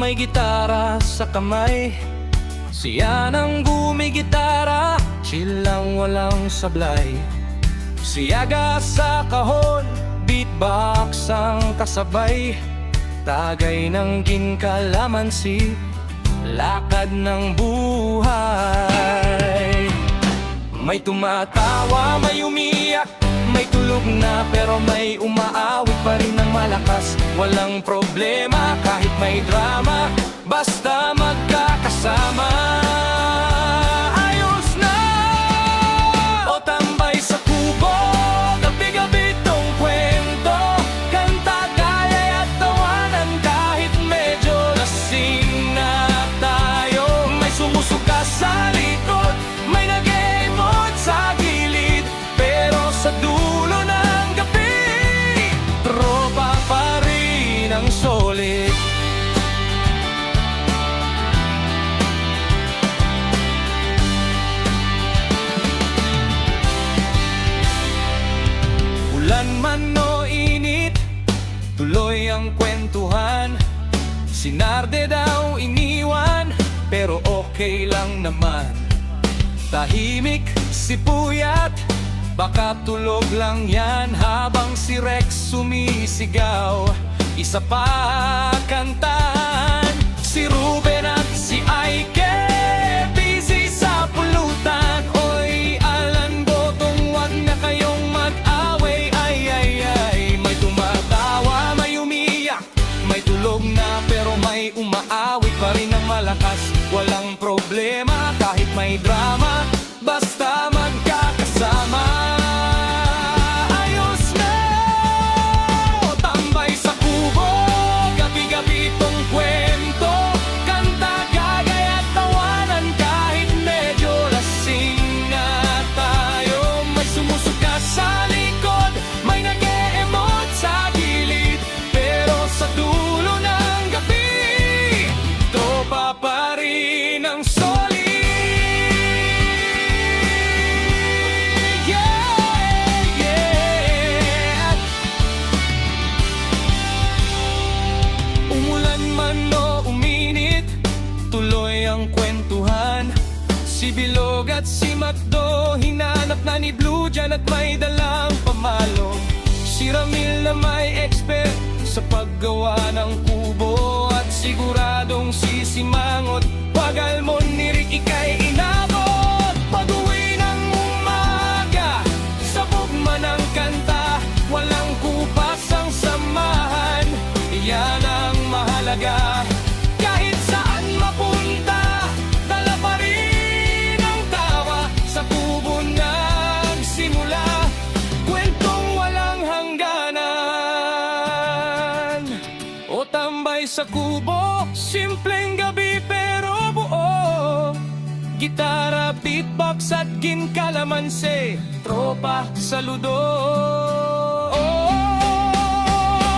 may gitara sa kamay. Siya nang gumigitara, chill lang walang sablay. Siyaga sa kahon, beatbox ang kasabay. Tagay ng ginkalamansi, lakad ng buhay. May tumatawa, may umiyak, may tulog na pero may umaawit pa rin ng malakas. Walang problema kahit may drama, basta magkakasama. Ayos na! O tambay sa kubo, gabi-gabi tong kwento. Kanta, gaya at tawanan kahit medyo lasing na tayo. May sumusuka sa likod, may nag-e-emote sa gilid, pero sa dulo ng gabi, tropa pa rin ang solid. Ulan man o init, tuloy ang kwentuhan. Sinarde daw iniwan, pero okay lang naman. Tahimik si Puyat, baka tulog lang yan. Habang si Rex sumisigaw, isa pa kantahan. Si Ruben at si Aike, busy sa pulutan. Oy, Alan Botong, wag na kayong mag-away. Ay, ay, ay, may tumatawa, may umiyak, may tulog na pero may umaawit pa rin ng malakas. Walang problema kahit may drama, basta magkakasama. Ayos na! O tambay sa kubo, gabi-gabi tong kwento. Kanta, gagay at tawanan kahit medyo lasing na tayo. May sumusuka sa likod, may nag-e-emote sa gilid, pero sa dulo ng gabi, tropa pa rin ang solid. Kwentuhan, si Bilog at si Macdo, hinanap na ni Blue dyan at may dalang pamalo. Si Ramil na may expert sa paggawa ng kubo, at siguradong si Simangot, pagalmon ni Ricky kay inabot. Pag-uwi ng umaga, sabog man ang kanta, walang kupas ang samahan. Yan ang mahalaga. Kahit saan mapunta, dala pa rin ang tawa. Sa kubo nagsimula, kwentong walang hangganan. O tambay sa kubo, simpleng gabi pero buo. Gitara, beatbox at ginkalamansi, tropa saludo.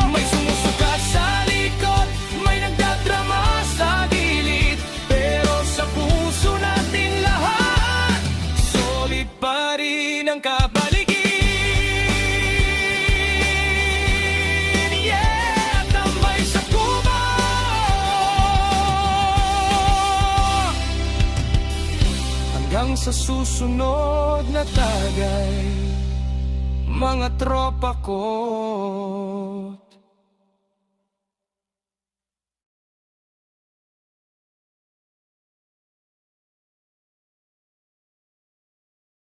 May sumusuka sa likod, may nagdadrama sa gilid, pero sa puso natin lahat, solid pa rin ang kapaligid. Yeah, tambay sa kubo. Hanggang sa susunod na tagay, mga tropa ko.